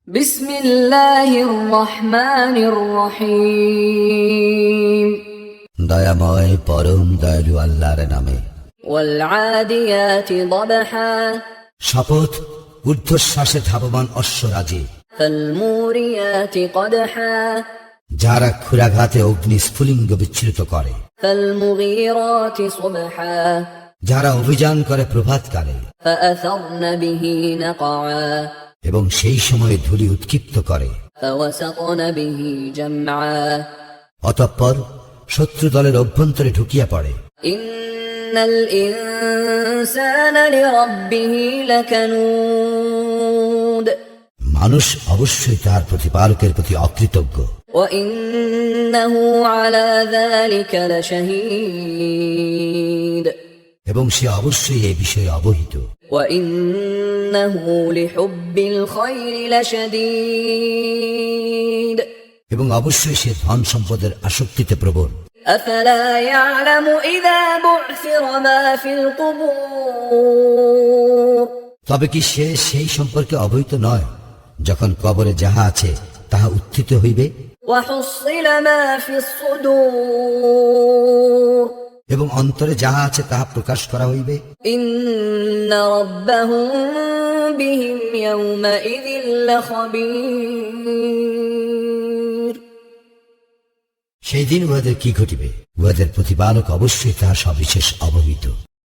বিসমিল্লাহির রহমানির রহিম। দয়াময় পরম দয়ালু আল্লাহর নামে। ওয়াল আদিয়াতি দবহা। শপথ ঊর্ধ্বশ্বাসে ধাবমান অশ্বরাজে। ফাল মুরিয়াতি কদহা। যারা ক্ষুরাঘাতে অগ্নি স্ফুলিঙ্গ বিচ্ছুরিত করে। ফাল মুগীরাতি সুবহা। যারা অভিযান করে প্রভাতকালে। ফাআসারনা বিহি নাকআ। এবং সেই সময়ে ধূলি উৎক্ষিপ্ত করে। ফাওয়াসাতনা বিহি জামআ। অতঃপর শত্রু দলের অভ্যন্তরে ঢুকিয়া পড়ে। ইন্নাল ইনসানা লিরাব্বিহি লাকানুদ। মানুষ অবশ্যই তার প্রতিপালকের প্রতি অকৃতজ্ঞ। ওয়া ইন্নাহু আলা যালিকা লাশাহীদ। এবং সে অবশ্যই এই বিষয়ে অবহিত। ওয়া ইন্নাহু লিহুব্বিল খায়রি লাশাদীদ। এবং অবশ্যই সে ধন সম্পদের আসক্তিতে প্রবণ। আফালা ইয়ালামু ইযা বু'থিরা মা ফিল কুবুর। তবে কি সে সেই সম্পর্কে অবহিত নয়, যখন কবরে যাহা আছে তাহা উত্থিত হইবে। ওয়া হুসিলা মা ফিস সুদূর। এবং অন্তরে যাহা আছে তাহা প্রকাশ করা হইবে। ইন্না রাব্বাহুম বিহিম ইয়াওমাইযিন লাখাবীর। সেই দিন উহাদের কি ঘটিবে, উহাদের প্রতিপালক অবশ্যই তাহা সবিশেষ অবহিত।